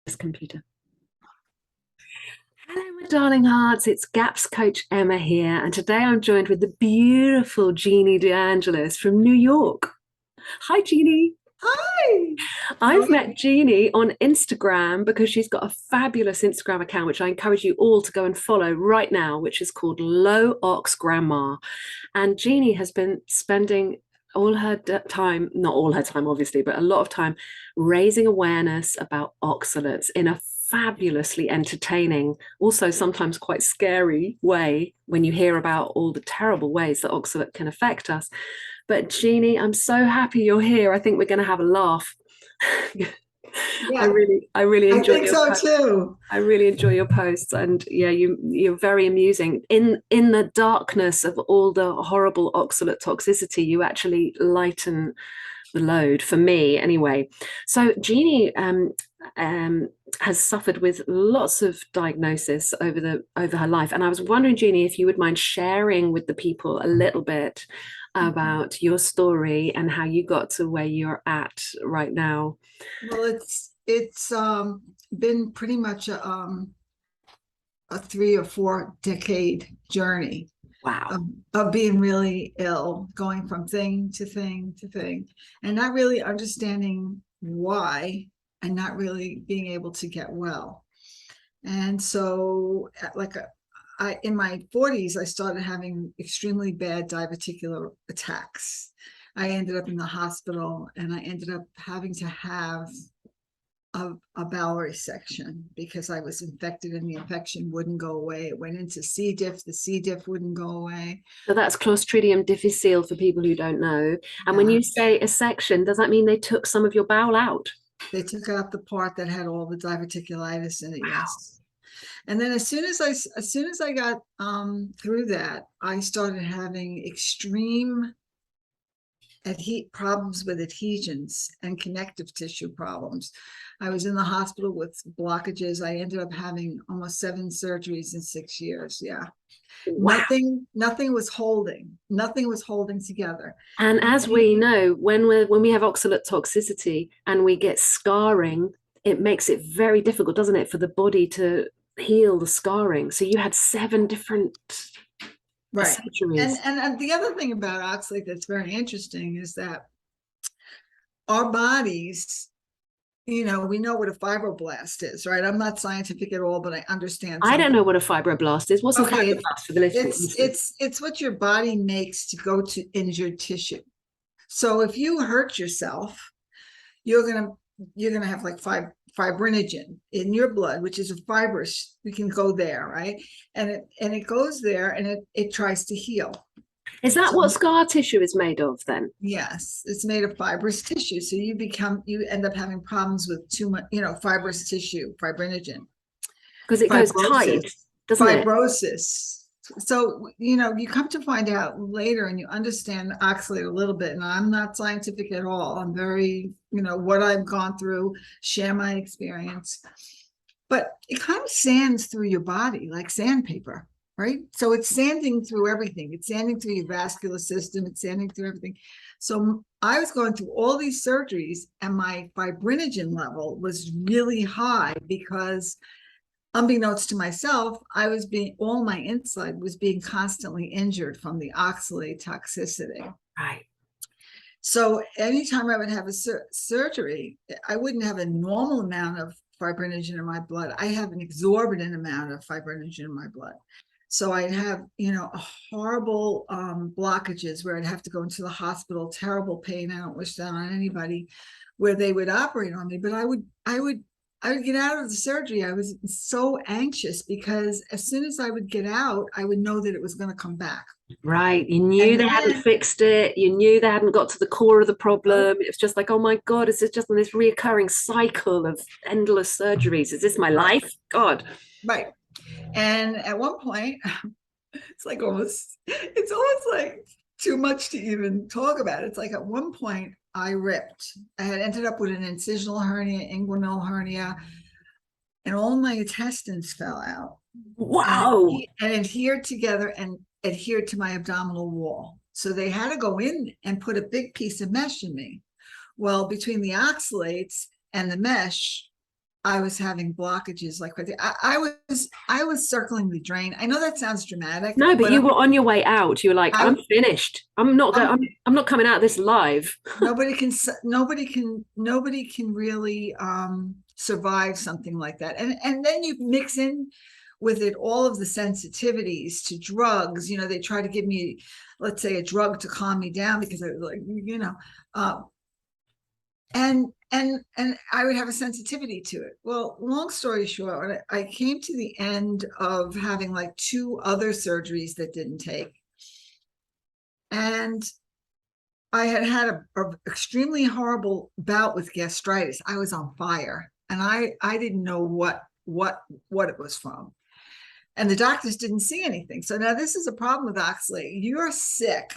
this computer. Hello, my darling hearts. It's GAPS coach Emma here, and today I'm joined with the beautiful Jeannie DeAngelis from New York. Hi, Jeannie. Hi. I've met Jeannie on Instagram because she's got a fabulous Instagram account, which I encourage you all to go and follow right now, which is called Low Ox Grandma. And Jeannie has been spending all her time, not all her time, obviously, but a lot of time raising awareness about oxalates in a fabulously entertaining, also sometimes quite scary way when you hear about all the terrible ways that oxalate can affect us. But Jeannie, I'm so happy you're here. I think we're going to have a laugh. Yeah, I really I enjoy think your so posts. too. I really enjoy your posts, and yeah, you're very amusing. In the darkness of all the horrible oxalate toxicity, you actually lighten the load for me anyway. So Jeannie has suffered with lots of diagnosis over her life, and I was wondering, Jeannie, if you would mind sharing with the people a little bit about your story and how you got to where you're at right now. Well, it's been pretty much a 3 or 4 decade journey Wow. of being really ill, going from thing to thing to thing, and not really understanding why, and not really being able to get well. And so, in my 40s, I started having extremely bad diverticular attacks. I ended up in the hospital, and I ended up having to have a bowel resection because I was infected and the infection wouldn't go away. It went into C. diff. The C. diff wouldn't go away. So that's Clostridium difficile for people who don't know. And when Yeah. you say a section, does that mean they took some of your bowel out? They took out the part that had all the diverticulitis in it. Wow. Yes. And then as soon as I got through that, I started having extreme problems with adhesions and connective tissue problems. I was in the hospital with blockages. I ended up having almost 7 surgeries in 6 years. Yeah. Wow. Nothing was holding. Nothing was holding together. And And as we know, when we have oxalate toxicity and we get scarring, it makes it very difficult, doesn't it, for the body to heal the scarring. So you had 7 different right. surgeries. And the other thing about oxalate that's very interesting is that our bodies, we know what a fibroblast is, right? I'm not scientific at all, but I understand I don't something. know what a fibroblast is. What's a Okay, fibroblast for the listeners? it's what your body makes to go to injured tissue. So if you hurt yourself, you're gonna have like fibrinogen in your blood, which is a fibrous. We can go there, right? And it goes there, and it tries to heal. Is that So what scar tissue is made of then? yes, it's made of fibrous tissue. So you end up having problems with too much, fibrous tissue, fibrinogen, Because it goes tight, fibrosis, doesn't it? fibrosis. So, you come to find out later and you understand oxalate a little bit. And I'm not scientific at all. I'm very, what I've gone through, share my experience. But it kind of sands through your body like sandpaper, right? So it's sanding through everything. It's sanding through your vascular system. It's sanding through everything. So I was going through all these surgeries, and my fibrinogen level was really high because, unbeknownst to myself, all my inside was being constantly injured from the oxalate toxicity. Right. So anytime I would have a surgery, I wouldn't have a normal amount of fibrinogen in my blood. I have an exorbitant amount of fibrinogen in my blood. So I'd have, horrible blockages where I'd have to go into the hospital, terrible pain. I don't wish that on anybody, where they would operate on me. But I would get out of the surgery. I was so anxious because as soon as I would get out, I would know that it was going to come back. Right. You knew they hadn't fixed it. You knew they hadn't got to the core of the problem. It was just like, oh my God, is this just this reoccurring cycle of endless surgeries? Is this my life? God. Right. And at one point, it's almost like too much to even talk about. It's like at one point I had ended up with an incisional hernia, inguinal hernia, and all my intestines fell out. Wow. And adhered together and adhered to my abdominal wall. So they had to go in and put a big piece of mesh in me. Well, between the oxalates and the mesh, I was having blockages like crazy. I was circling the drain. I know that sounds dramatic, No, but but you were on your way out. You were like, I, I'm finished. I'm not going. I'm I'm not coming out of this live. nobody can really survive something like that, and then you mix in with it all of the sensitivities to drugs. They try to give me, let's say, a drug to calm me down because I was like, and I would have a sensitivity to it. Well, long story short, I came to the end of having like 2 other surgeries that didn't take, and I had a extremely horrible bout with gastritis. I was on fire, and I didn't know what it was from, and the doctors didn't see anything. So now this is a problem with oxalate. You're sick,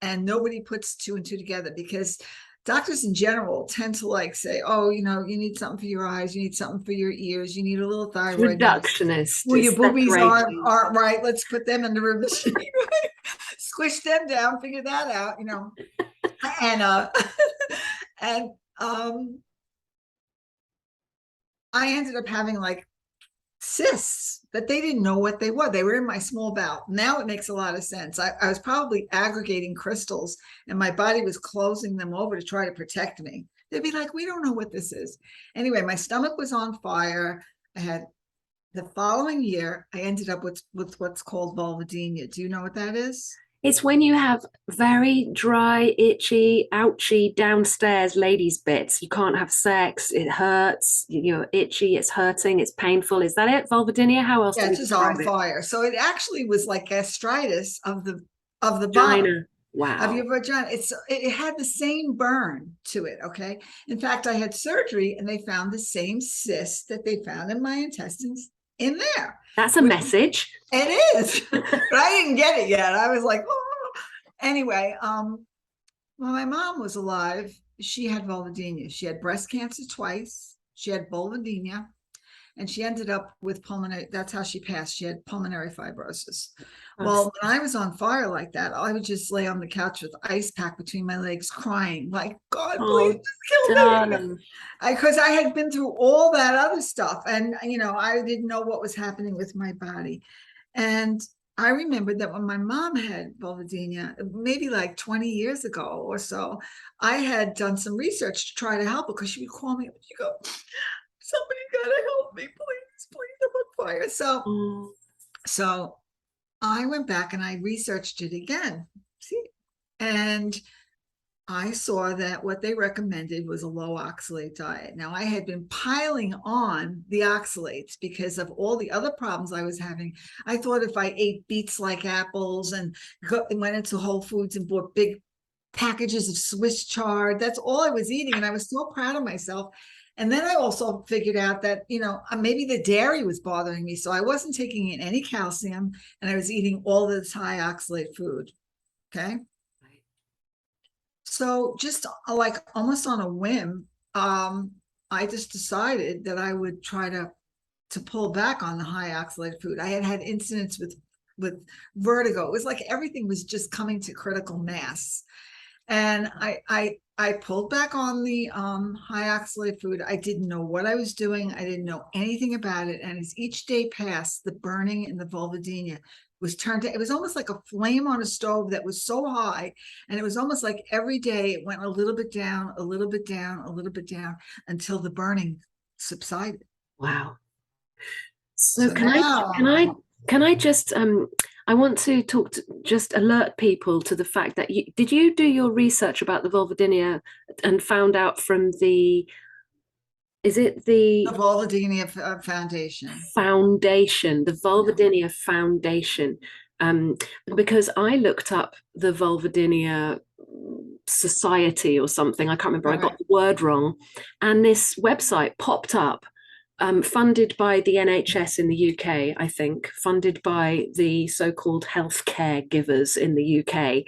and nobody puts 2 and 2 together, because doctors in general tend to like say, oh, you need something for your eyes, you need something for your ears, you need a little It's thyroid medicine. reductionist. Well, It's your boobies separating. aren't right. Let's put them in the machine. Squish them down, figure that out, and and I ended up having like cysts that they didn't know what they were. They were in my small bowel. Now it makes a lot of sense. I was probably aggregating crystals, and my body was closing them over to try to protect me. They'd be like, we don't know what this is. Anyway, my stomach was on fire. I had The following year, I ended up with what's called vulvodynia. Do you know what that is? It's when you have very dry, itchy, ouchy downstairs ladies' bits. You can't have sex. It hurts. You're itchy. It's hurting. It's painful. Is that it? Vulvodynia? How else Yeah, do we it's just on describe it? fire. So it actually was like gastritis of the bottom Vagina. of your Wow. vagina. It had the same burn to it. Okay. In fact, I had surgery, and they found the same cyst that they found in my intestines in there, That's a which message. it is. But I didn't get it yet. I was like, oh. Anyway, when my mom was alive, she had vulvodynia. She had breast cancer twice. She had vulvodynia, and she ended up with pulmonary. That's how she passed. She had pulmonary fibrosis. That's Well, when I was on fire like that, I would just lay on the couch with ice pack between my legs, crying like, God, please oh, just kill me. darling. Because I had been through all that other stuff, and I didn't know what was happening with my body. And I remembered that when my mom had vulvodynia, maybe like 20 years ago or so, I had done some research to try to help her, because she would call me up and she'd go, somebody gotta help me, please, I'm on fire. So Oh, so I went back and I researched it again. See, and I saw that what they recommended was a low oxalate diet. Now, I had been piling on the oxalates because of all the other problems I was having. I thought if I ate beets like apples and went into Whole Foods and bought big packages of Swiss chard, that's all I was eating. And I was so proud of myself. And then I also figured out that, maybe the dairy was bothering me. So I wasn't taking in any calcium, and I was eating all this high oxalate food. Okay. So just like almost on a whim, I just decided that I would try to pull back on the high oxalate food. I had incidents with vertigo. It was like everything was just coming to critical mass, and I pulled back on the high oxalate food. I didn't know what I was doing. I didn't know anything about it. And as each day passed, the burning and the vulvodynia was turned to, it was almost like a flame on a stove that was so high. And it was almost like every day it went a little bit down, a little bit down, a little bit down, until the burning subsided. wow. So So now, can I just I want to just alert people to the fact that did you do your research about the vulvodynia and found out from the, is it the the Vulvodynia Foundation. foundation, the Yeah. Vulvodynia Foundation? Um, because I looked up the Vulvodynia Society or something. I can't remember. I got Okay. the word wrong, and this website popped up, funded by the NHS in the UK, I think, funded by the so-called healthcare givers in the UK,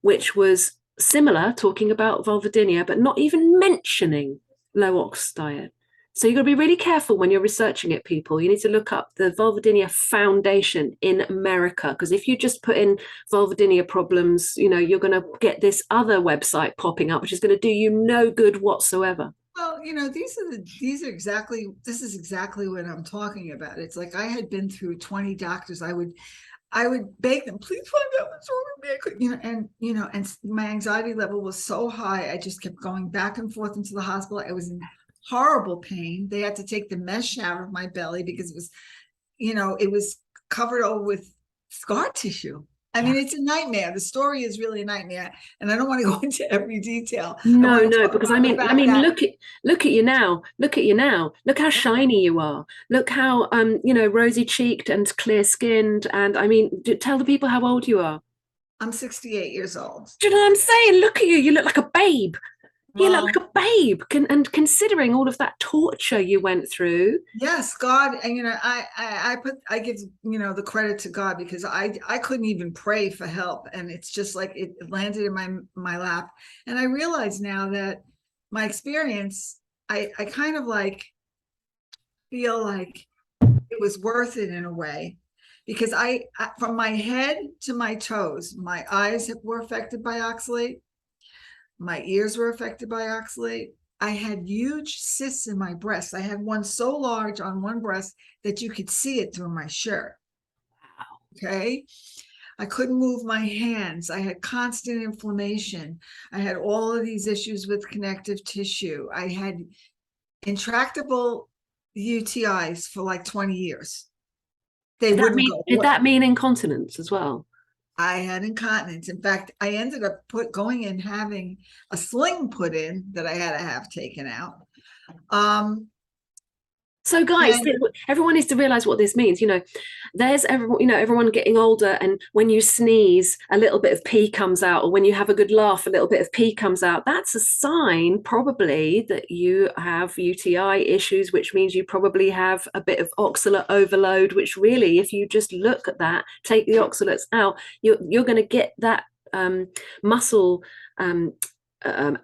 which was similar, talking about vulvodynia, but not even mentioning low ox diet. So you've got to be really careful when you're researching it, people. You need to look up the Vulvodynia Foundation in America, because if you just put in vulvodynia problems, you're going to get this other website popping up, which is going to do you no good whatsoever. Well, this is exactly what I'm talking about. It's like I had been through 20 doctors. I would beg them, please find out what's wrong with me. And my anxiety level was so high. I just kept going back and forth into the hospital. I was in horrible pain. They had to take the mesh out of my belly because it was covered over with scar tissue. I Yeah. mean, it's a nightmare. The story is really a nightmare, and I don't want to go into every detail. I No, want to no, talk because about the I fact mean, that look at you now. Look at you now. Look how shiny you are. Look how rosy cheeked and clear skinned. And I mean, tell the people how old you are. I'm 68 years old. Do you know what I'm saying? Look at you. You look like a babe. You look Well, like a babe. And considering all of that torture you went through. yes, God, and I give the credit to God because I couldn't even pray for help, and it's just like it landed in my lap, and I realize now that my experience, I kind of like feel like it was worth it in a way because from my head to my toes, my eyes were affected by oxalate, my ears were affected by oxalate. I had huge cysts in my breast. I had one so large on one breast that you could see it through my shirt. Okay. I couldn't move my hands. I had constant inflammation. I had all of these issues with connective tissue. I had intractable UTIs for like 20 years. They wouldn't go Did away. that mean incontinence as well? I had incontinence. In fact, I ended up going in having a sling put in that I had to have taken out. Um, So, guys, and everyone needs to realize what this means. There's everyone getting older, and when you sneeze, a little bit of pee comes out, or when you have a good laugh, a little bit of pee comes out. That's a sign, probably, that you have UTI issues, which means you probably have a bit of oxalate overload. Which really, if you just look at that, take the oxalates out, you're going to get that muscle.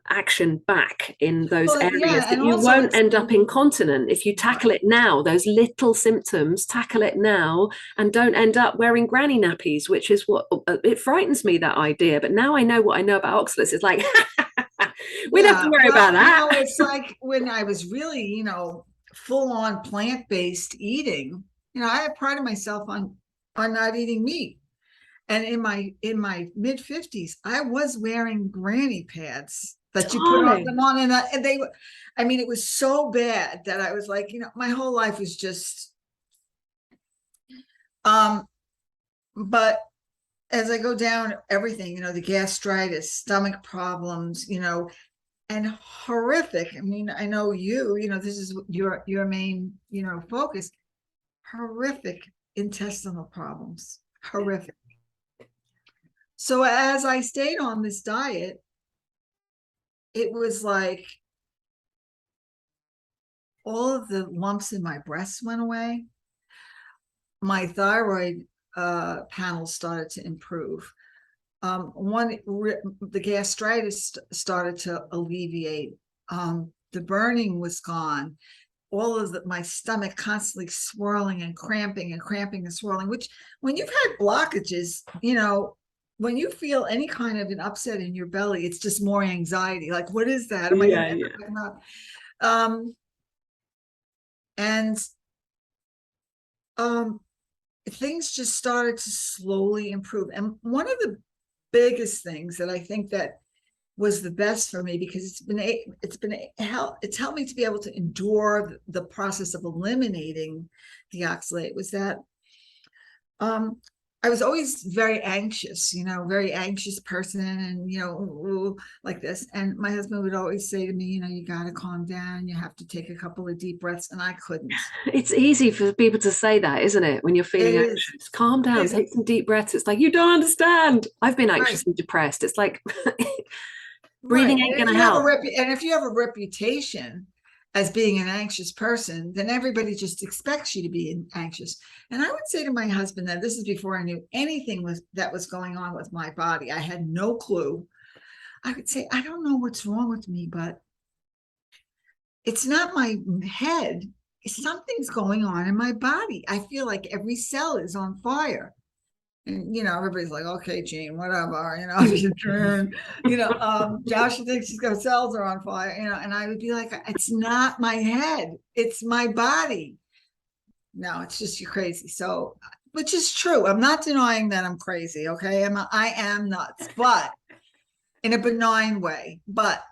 Action back in those well, areas yeah, that and you also won't it's end up incontinent if you tackle right. it now. Those little symptoms, tackle it now, and don't end up wearing granny nappies, which is what it frightens me, that idea. But now I know what I know about oxalates. It's like we don't have to Yeah, worry about well, that. it's like when I was really, full on plant-based eating, I prided myself on not eating meat. And in my mid 50s, I was wearing granny pads that you put on them Darling. on, and they were, I mean, it was so bad that I was like, my whole life was just, um, but as I go down everything, the gastritis, stomach problems, and horrific. I mean, I know this is your main, focus. Horrific intestinal problems. Horrific. So as I stayed on this diet, it was like all of the lumps in my breasts went away. My thyroid panel started to improve. The gastritis started to alleviate. The burning was gone. All of my stomach constantly swirling and cramping and cramping and swirling, which when you've had blockages, when you feel any kind of an upset in your belly, it's just more anxiety. Like, what is that? Am I going Yeah, to end yeah. up not? And things just started to slowly improve. And one of the biggest things that I think that was the best for me, because it's helped me to be able to endure the process of eliminating the oxalate, was that I was always very anxious, very anxious person, and like this. And my husband would always say to me, you got to calm down, you have to take a couple of deep breaths, and I couldn't. It's easy for people to say that, isn't it? When you're It feeling is. anxious, calm It down, is. take some deep breaths. It's like, you don't understand. I've been Right. anxious and depressed. It's like breathing Right. ain't going to help. And if you have a reputation as being an anxious person, then everybody just expects you to be anxious. And I would say to my husband that this is before I knew anything that was going on with my body. I had no clue. I would say, I don't know what's wrong with me, but it's not my head. Something's going on in my body. I feel like every cell is on fire. And, everybody's like, okay, Jean, whatever, you turn, Josh, thinks she's got cells are on fire, and I would be like, it's not my head, it's my body. No, it's just you're crazy. So, which is true. I'm not denying that I'm crazy. Okay. I am nuts, but in a benign way. But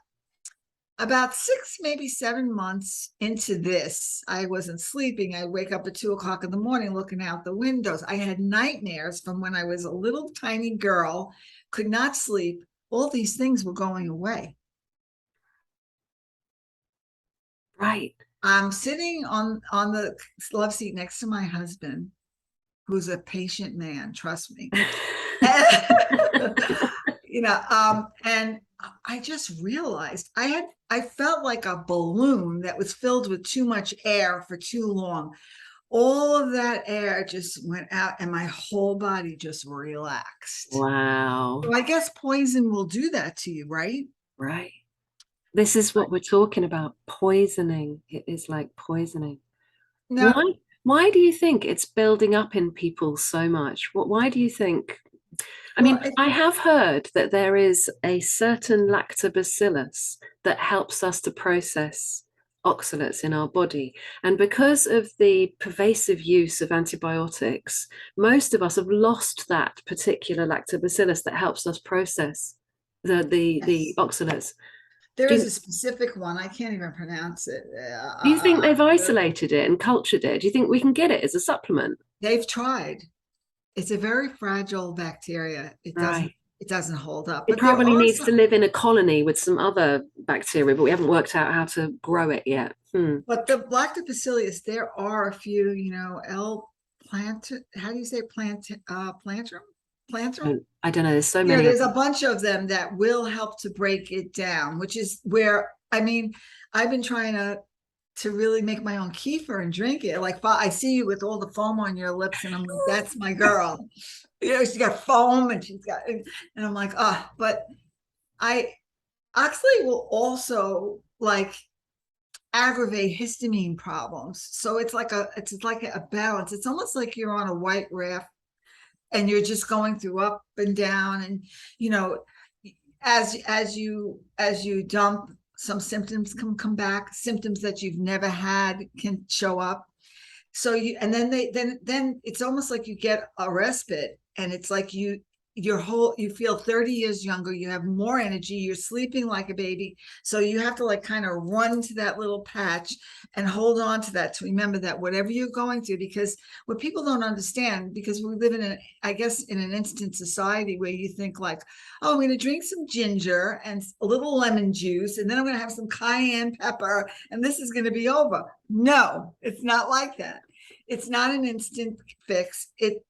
about 6, maybe 7 months into this, I wasn't sleeping. I wake up at 2 o'clock in the morning looking out the windows. I had nightmares from when I was a little tiny girl, could not sleep. All these things were going away. Right. I'm sitting on the love seat next to my husband, who's a patient man, trust me. And I just realized I felt like a balloon that was filled with too much air for too long. All of that air just went out and my whole body just relaxed. Wow. So I guess poison will do that to you, right? Right. This is what we're talking about. Poisoning. It is like poisoning. Now, Why do you think it's building up in people so much? Why do you think? I mean, I have heard that there is a certain lactobacillus that helps us to process oxalates in our body. And because of the pervasive use of antibiotics, most of us have lost that particular lactobacillus that helps us process the oxalates. there is a specific one. I can't even pronounce it. Do you think they've isolated it and cultured it? Do you think we can get it as a supplement? They've tried. It's a very fragile bacteria. It doesn't hold up. It probably needs to live in a colony with some other bacteria, but we haven't worked out how to grow it yet. But the lactobacillus, there are a few, how do you say plantrum? I don't know. There's so many. There's a bunch of them that will help to break it down, which is where, I've been trying to really make my own kefir and drink it. Like, I see you with all the foam on your lips and I'm like, that's my girl. She's got foam and and I'm like, but oxalate will also aggravate histamine problems. So it's like a balance. It's almost like you're on a white raft and you're just going through up and down. And, as you dump, some symptoms can come back, symptoms that you've never had can show up. So then it's almost like you get a respite, and it's like you feel 30 years younger, you have more energy, you're sleeping like a baby. So you have to kind of run to that little patch and hold on to that, to remember that whatever you're going through, because what people don't understand, because we live in an instant society where you think oh, I'm going to drink some ginger and a little lemon juice, and then I'm going to have some cayenne pepper, and this is going to be over. No, it's not like that. It's not an instant fix. It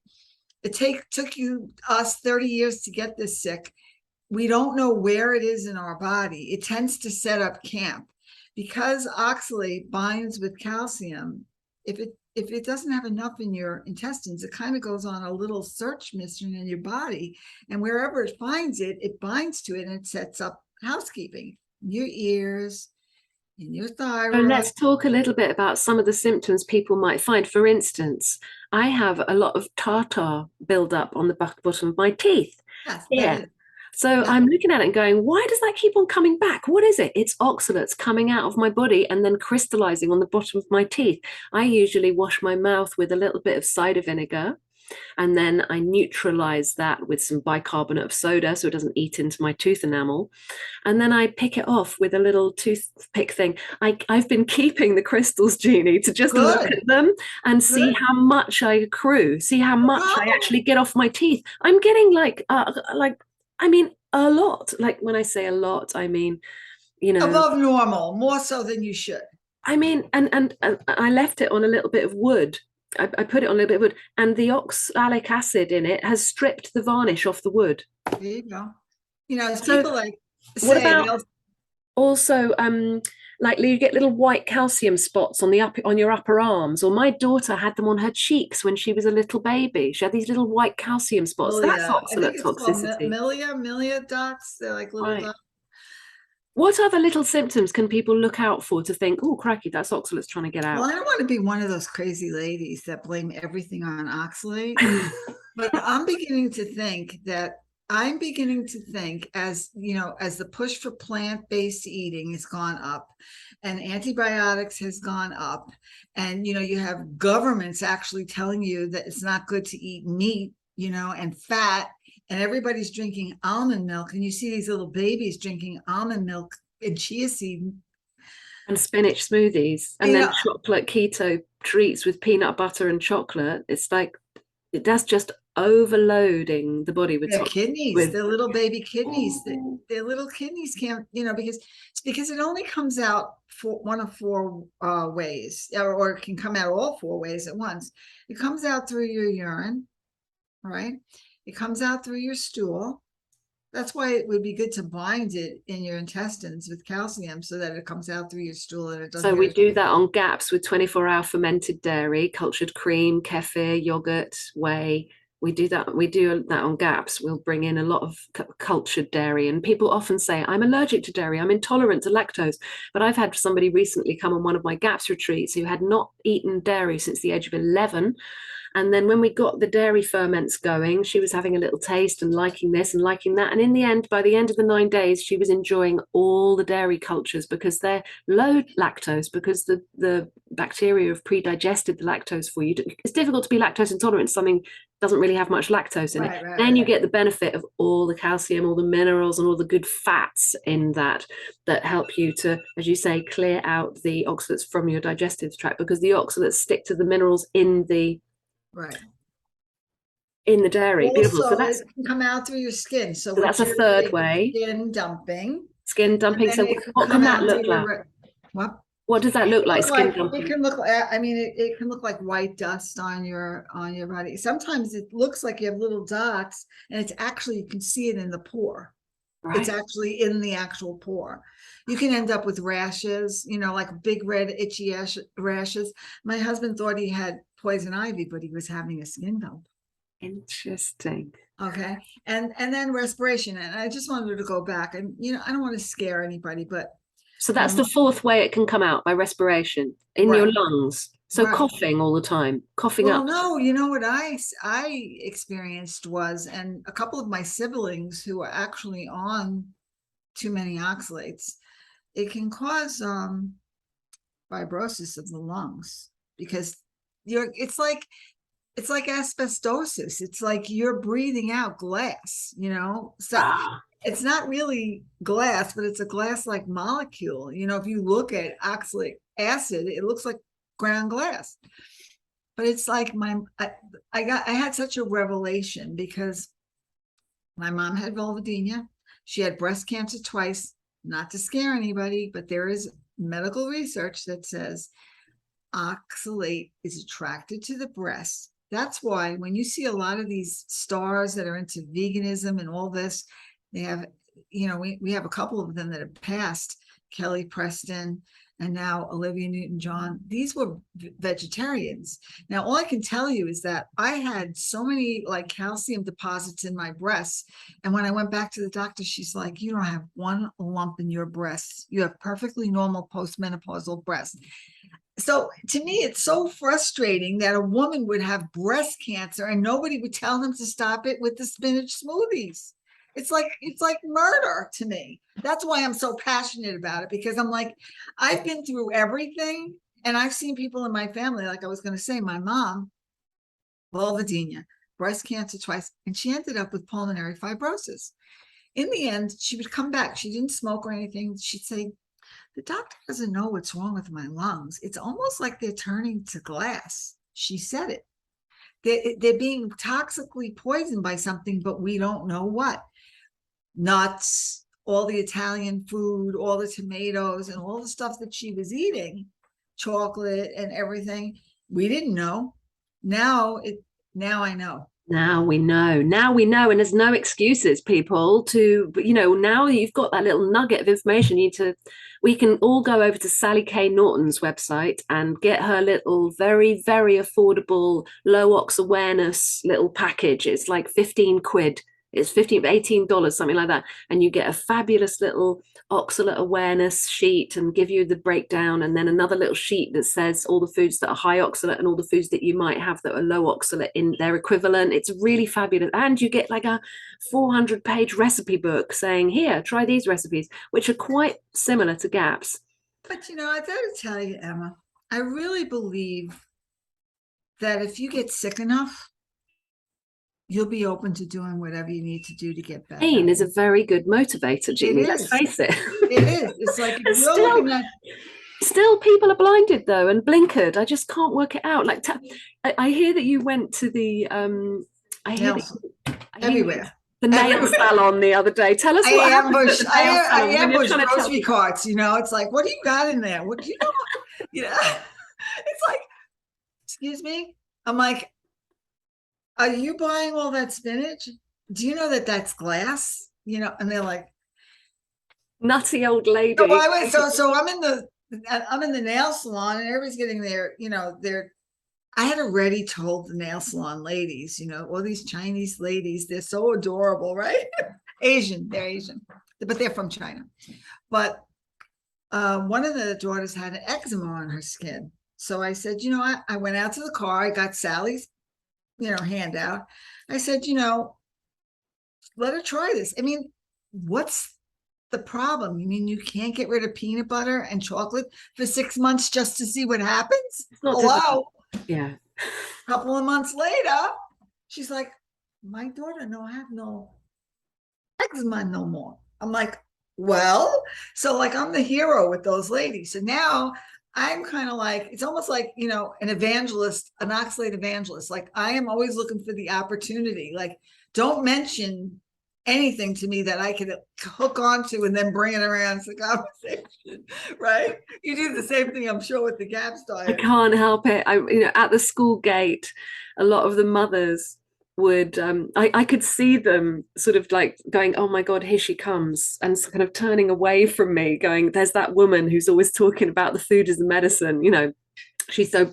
took us 30 years to get this sick. We don't know where it is in our body. It tends to set up camp because oxalate binds with calcium. If it doesn't have enough in your intestines, it kind of goes on a little search mission in your body, and wherever it finds it, it binds to it and it sets up housekeeping in your ears, in your thyroid. So let's talk a little bit about some of the symptoms people might find. For instance, I have a lot of tartar build up on the bottom of my teeth. Yes, So I'm looking at it and going, why does that keep on coming back? What is it? It's oxalates coming out of my body and then crystallizing on the bottom of my teeth. I usually wash my mouth with a little bit of cider vinegar, and then I neutralize that with some bicarbonate of soda so it doesn't eat into my tooth enamel. And then I pick it off with a little toothpick thing. I've been keeping the crystals, Jeannie, to just look at them and see how much I accrue, see how much I actually get off my teeth. I'm getting a lot. Like, when I say a lot, I mean, above normal, more so than you should. And I left it on a little bit of wood. I put it on a little bit of wood, and the oxalic acid in it has stripped the varnish off the wood. There you go. So people what about also you get little white calcium spots on your upper arms, or my daughter had them on her cheeks when she was a little baby. She had these little white calcium spots. That's oxalate toxicity. Milia dots. They're like little dots. What other little symptoms can people look out for to think, oh, crikey, that's oxalates trying to get Well, out? I don't want to be one of those crazy ladies that blame everything on oxalate, but I'm beginning to think, as you know, as the push for plant-based eating has gone up and antibiotics has gone up, and you have governments actually telling you that it's not good to eat meat, and fat, and everybody's drinking almond milk, and you see these little babies drinking almond milk and chia seed. And spinach smoothies, and You then know, chocolate keto treats with peanut butter and chocolate. It's like that's just overloading the body with their kidneys, with their little baby kidneys, oh, their little kidneys can't, because it only comes out for one of four ways, or it can come out all four ways at once. It comes out through your urine, right? It comes out through your stool. That's why it would be good to bind it in your intestines with calcium so that it comes out through your stool and it doesn't so we get. do that on gaps with 24-hour fermented dairy, cultured cream, kefir, yogurt, whey. We do that. We do that on gaps. We'll bring in a lot of cultured dairy, and people often say, "I'm allergic to dairy. I'm intolerant to lactose." But I've had somebody recently come on one of my gaps retreats who had not eaten dairy since the age of 11. And then when we got the dairy ferments going, she was having a little taste and liking this and liking that. And in the end, by the end of the 9 days, she was enjoying all the dairy cultures because they're low lactose, because the bacteria have pre-digested the lactose for you. It's difficult to be lactose intolerant. Something doesn't really have much lactose in it. Then you get the benefit of all the calcium, all the minerals, and all the good fats in that help you to, as you say, clear out the oxalates from your digestive tract, because the oxalates stick to the minerals in the Right. dairy. Beautiful. Also, it can come out through your skin. So That's what a you're third getting way. skin dumping, Skin and dumping. then So it can what come can that out through look like? what? What does that look like? Skin It dumping. can look like, I mean, it can look like white dust on your body. Sometimes it looks like you have little dots, and it's actually, you can see it in the pore. It's Right. actually in the actual pore. You can end up with rashes, like big red itchy rashes. My husband thought he had poison ivy, but he was having a skin dump. Interesting. Okay. And then respiration. And I just wanted to go back, and I don't want to scare anybody, but So my that's the fourth way it can come out, by respiration in your right, lungs. So right. coughing all the time, coughing Well, up. no, what I experienced was, and a couple of my siblings who are actually on too many oxalates, it can cause fibrosis of the lungs, because it's like asbestosis. It's like you're breathing out glass. So Ah, it's not really glass, but it's a glass-like molecule. If you look at oxalic acid, it looks like ground glass. But it's like I had such a revelation, because my mom had vulvodynia. She had breast cancer twice. Not to scare anybody, but there is medical research that says oxalate is attracted to the breast. That's why when you see a lot of these stars that are into veganism and all this, they have, we have a couple of them that have passed, Kelly Preston and now Olivia Newton-John. These were vegetarians. Now, all I can tell you is that I had so many like calcium deposits in my breasts. And when I went back to the doctor, she's like, you don't have one lump in your breasts. You have perfectly normal postmenopausal breasts. So to me, it's so frustrating that a woman would have breast cancer and nobody would tell them to stop it with the spinach smoothies. It's like murder to me. That's why I'm so passionate about it, because I'm like, I've been through everything, and I've seen people in my family, like I was going to say, my mom, vulvodynia, breast cancer twice, and she ended up with pulmonary fibrosis. In the end, she would come back. She didn't smoke or anything. She'd say, the doctor doesn't know what's wrong with my lungs. It's almost like they're turning to glass. She said it. They're being toxically poisoned by something, but we don't know what. Nuts, all the Italian food, all the tomatoes, and all the stuff that she was eating, chocolate and everything. We didn't know. Now I know. now we know. Now we know, and there's no excuses, people. Now you've got that little nugget of information. We can all go over to Sally K. Norton's website and get her little, very, very affordable low ox awareness little package. It's like 15 quid. It's $18, something like that. And you get a fabulous little oxalate awareness sheet and give you the breakdown. And then another little sheet that says all the foods that are high oxalate and all the foods that you might have that are low oxalate in their equivalent. It's really fabulous. And you get like a 400-page recipe book saying, here, try these recipes, which are quite similar to GAPS. But, I got to tell you, Emma, I really believe that if you get sick enough, you'll be open to doing whatever you need to do to get better. Pain is a very good motivator, Jeannie. Let's face it. It is. It's like if you're looking at... Still, people are blinded though and blinkered. I just can't work it out. Like, I hear that you went to the everywhere. The nail salon the other day. Tell us what happened at the nail salon. I ambush grocery carts. It's like, what do you got in there? What do you know? It's like, excuse me. I'm like, are you buying all that spinach? Do you know that that's glass? And they're like, nutty old lady. So I'm in the nail salon and everybody's getting I had already told the nail salon ladies, all these Chinese ladies, they're so adorable, right? They're Asian, but they're from China. But one of the daughters had an eczema on her skin. So I said, I went out to the car, I got Sally's, handout. I said, let her try this. I mean, what's the problem? You mean you can't get rid of peanut butter and chocolate for 6 months just to see what happens? Hello. Yeah. A couple of months later, she's like, my daughter I have no eczema no more. I'm like, well, so like I'm the hero with those ladies. So now I'm kind of like, it's almost like, an evangelist, an oxalate evangelist. Like I am always looking for the opportunity. Like, don't mention anything to me that I could hook onto and then bring it around to the conversation, right? You do the same thing, I'm sure, with the GAPS diet. I can't help it. At the school gate, a lot of the mothers would, I could see them sort of like going, oh my God, here she comes, and kind of turning away from me going, there's that woman who's always talking about the food as a medicine. She's so,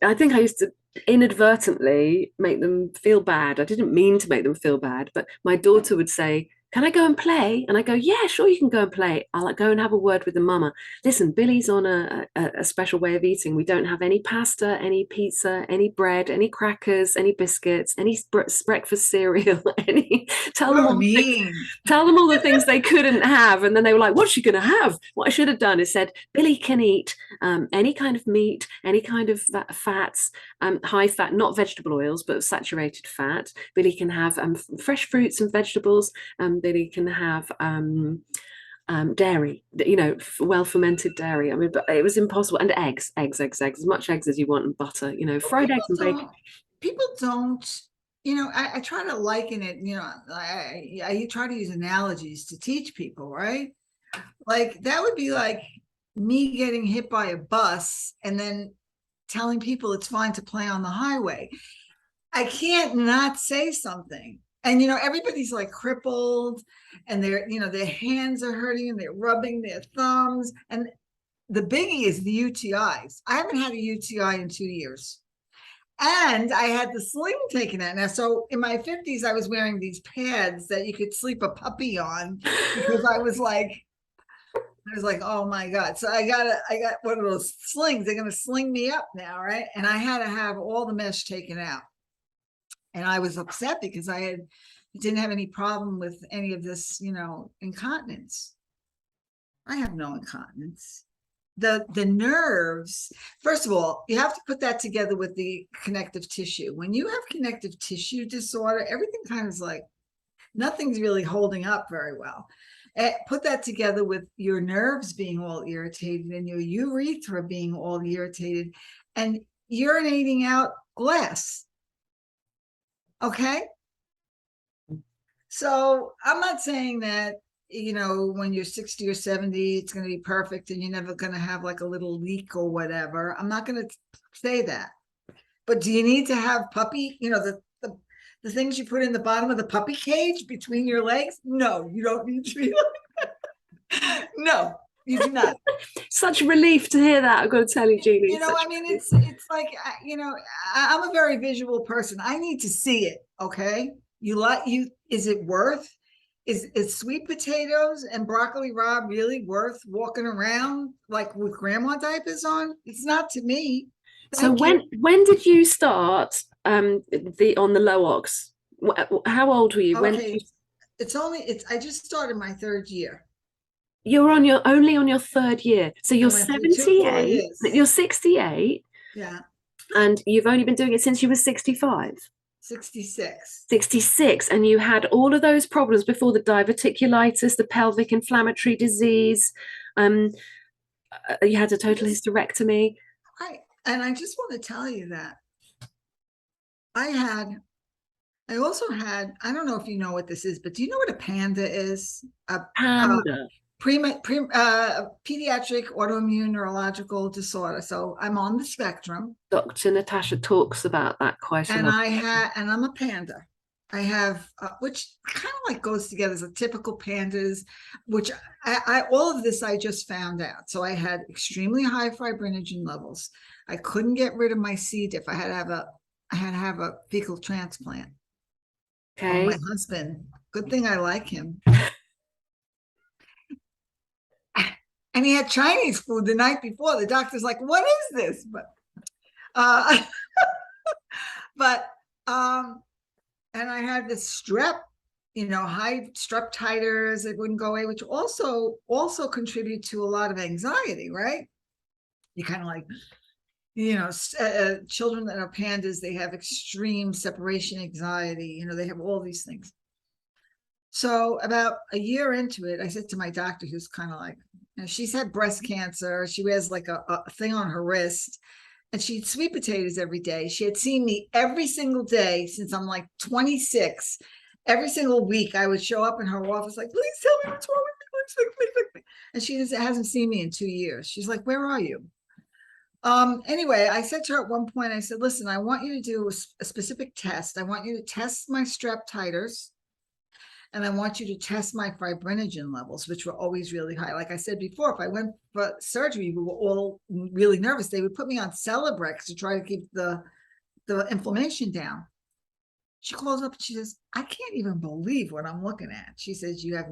I think I used to inadvertently make them feel bad. I didn't mean to make them feel bad, but my daughter would say, can I go and play? And I go, yeah, sure, you can go and play. I'll go and have a word with the mama. Listen, Billy's on a special way of eating. We don't have any pasta, any pizza, any bread, any crackers, any biscuits, any breakfast cereal, tell them all the things they couldn't have. And then they were like, what's she going to have? What I should have done is said, Billy can eat any kind of meat, any kind of fats, high fat, not vegetable oils, but saturated fat. Billy can have fresh fruits and vegetables. Billy can have dairy, well fermented dairy. I mean, but it was impossible. And eggs, as much eggs as you want, and butter. Fried eggs and bacon. People don't. I try to liken it. I try to use analogies to teach people, right? Like that would be like me getting hit by a bus and then telling people it's fine to play on the highway. I can't not say something. And, everybody's like crippled and their hands are hurting and they're rubbing their thumbs. And the biggie is the UTIs. I haven't had a UTI in 2 years. And I had the sling taken out. Now, so in my 50s, I was wearing these pads that you could sleep a puppy on because I was like, oh my God. So I got one of those slings. They're going to sling me up now, right? And I had to have all the mesh taken out. And I was upset because I didn't have any problem with any of this, incontinence. I have no incontinence. The nerves, first of all, you have to put that together with the connective tissue. When you have connective tissue disorder, everything kind of is like, nothing's really holding up very well. Put that together with your nerves being all irritated and your urethra being all irritated and urinating out glass. Okay. So I'm not saying that, when you're 60 or 70, it's going to be perfect and you're never going to have like a little leak or whatever. I'm not going to say that. But do you need to have puppy, the things you put in the bottom of the puppy cage between your legs? No, you don't need to be like that. No, you do not. Such relief to hear that. I've got to tell you, Jeannie. It's like, I'm a very visual person. I need to see it. Okay. is it worth, is sweet potatoes and broccoli rabe really worth walking around like with grandma diapers on? It's not to me. So Thank you. when did you start the on the low ox? How old were you? When did Okay, you, I just started my third year. you're on your only on your third year. So I you're went through two full 78, years. you're 68, Yeah, and you've only been doing it since you were 65. 66. 66, and you had all of those problems before, the diverticulitis, the pelvic inflammatory disease, um, you had a total This, hysterectomy. I just want to tell you that I had, I also had, I don't know if you know what this is, but do you know what a PANDA is? A Panda. pediatric autoimmune neurological disorder. So I'm on the spectrum, Dr. Natasha talks about that quite a and lot. and I'm a panda. I have, which kind of like goes together as a typical pandas, which all of this I just found out. So I had extremely high fibrinogen levels. I couldn't get rid of my C. diff. I had to have a fecal transplant. Oh, Okay. my husband, good thing I like him. And he had Chinese food the night before. The doctor's like, "What is this?" Uh, but and I had this strep, high strep titers that wouldn't go away, which also contribute to a lot of anxiety, right? You kind of like, children that are pandas, they have extreme separation anxiety. They have all these things. So about a year into it, I said to my doctor, who's kind of like, she's had breast cancer. She wears like a thing on her wrist, and she eats sweet potatoes every day. She had seen me every single day since I'm like 26. Every single week, I would show up in her office like, "Please tell me what's wrong with me. Please, please, please." And she hasn't seen me in 2 years. She's like, "Where are you?" Anyway, I said to her at one point, I said, "Listen, I want you to do a specific test. I want you to test my strep titers, and I want you to test my fibrinogen levels, which were always really high." Like I said before, if I went for surgery, we were all really nervous. They would put me on Celebrex to try to keep the inflammation down. She calls up and she says, "I can't even believe what I'm looking at." She says, "You have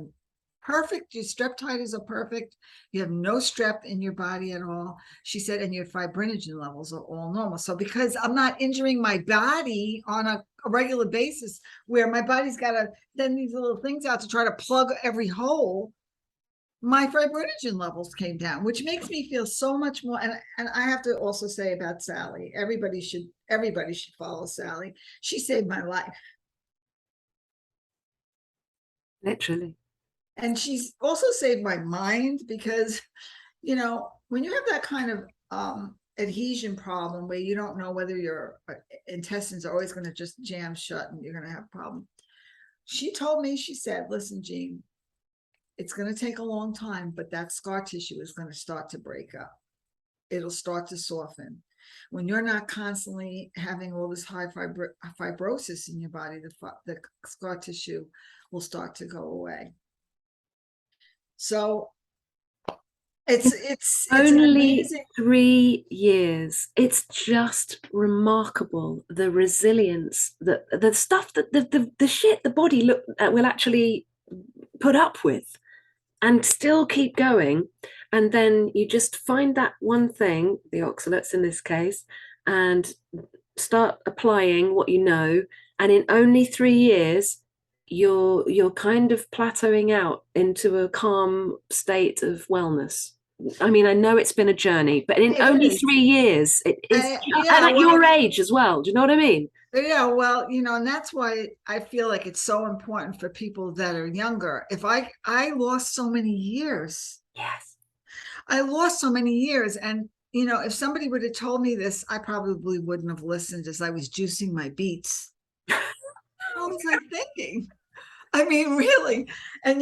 perfect, your strep titers are perfect. You have no strep in your body at all." She said, "And your fibrinogen levels are all normal." So because I'm not injuring my body on a regular basis, where my body's got to send these little things out to try to plug every hole, my fibrinogen levels came down, which makes me feel so much more. And I have to also say about Sally, everybody should follow Sally. She saved my life. Literally. And she's also saved my mind, because when you have that kind of adhesion problem where you don't know whether your intestines are always going to just jam shut and you're going to have a problem. She told me, she said, "Listen, Jean, it's going to take a long time, but that scar tissue is going to start to break up. It'll start to soften. When you're not constantly having all this high fibrosis in your body, the scar tissue will start to go away." So it's an Only amazing. 3 years. It's just remarkable, the resilience, the stuff that the shit the body will actually put up with and still keep going. And then you just find that one thing, the oxalates in this case, and start applying what you know. And in only 3 years, you're kind of plateauing out into a calm state of wellness. I mean, I know it's been a journey, but in It only is. 3 years, it is, and Yeah, at well, your age as well. Do you know what I mean? yeah, well, and that's why I feel like it's so important for people that are younger. If I lost so many years. Yes. I lost so many years. And, if somebody would have told me this, I probably wouldn't have listened as I was juicing my beets. What was I thinking? I mean, really. And,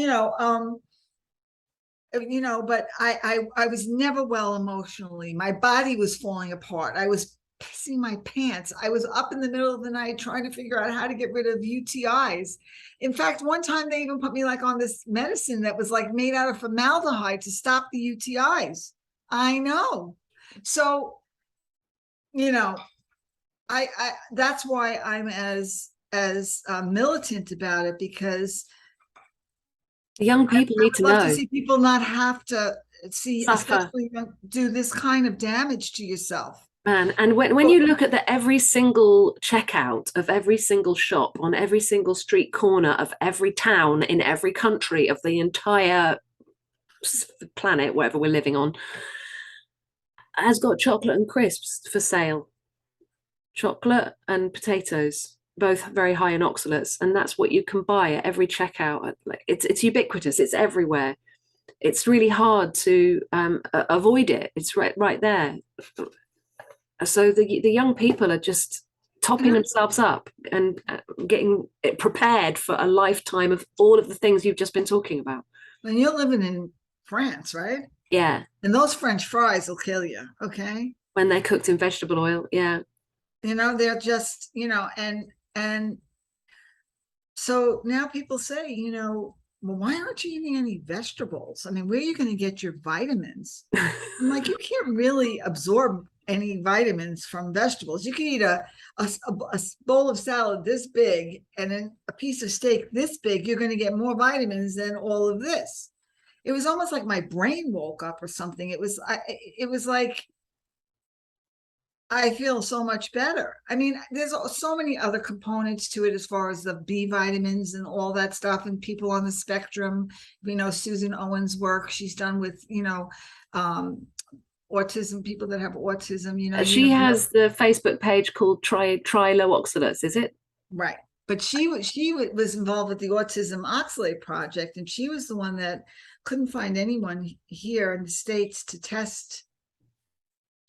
but I was never well emotionally. My body was falling apart. I was pissing my pants. I was up in the middle of the night trying to figure out how to get rid of UTIs. In fact, one time they even put me like on this medicine that was like made out of formaldehyde to stop the UTIs. I know. So, I that's why I'm as militant about it, because The young people need to I'd love to know. see people not have to see, Suffer. especially do this kind of damage to yourself. Man, and when Well, you look at the every single checkout of every single shop on every single street corner of every town in every country of the entire planet, wherever we're living on, has got chocolate and crisps for sale. Chocolate and potatoes, both very high in oxalates, and that's what you can buy at every checkout. It's ubiquitous. It's everywhere. It's really hard to avoid it. It's right there. So the young people are just topping themselves up and getting prepared for a lifetime of all of the things you've just been talking about. when you're living in France, right? Yeah, And those French fries will kill you. Okay. when they're cooked in vegetable oil. Yeah, They're just, and so now people say, well, why aren't you eating any vegetables? I mean, where are you going to get your vitamins? I'm like, you can't really absorb any vitamins from vegetables. You can eat a bowl of salad this big and then a piece of steak this big. You're going to get more vitamins than all of this. It was almost like my brain woke up or something. It was like, I feel so much better. I mean, there's so many other components to it as far as the B vitamins and all that stuff, and people on the spectrum. Susan Owen's work she's done with, autism, people that have autism, she has the Facebook page called Try Low Oxalates, is it? Right. But she was involved with the Autism Oxalate Project, and she was the one that couldn't find anyone here in the States to test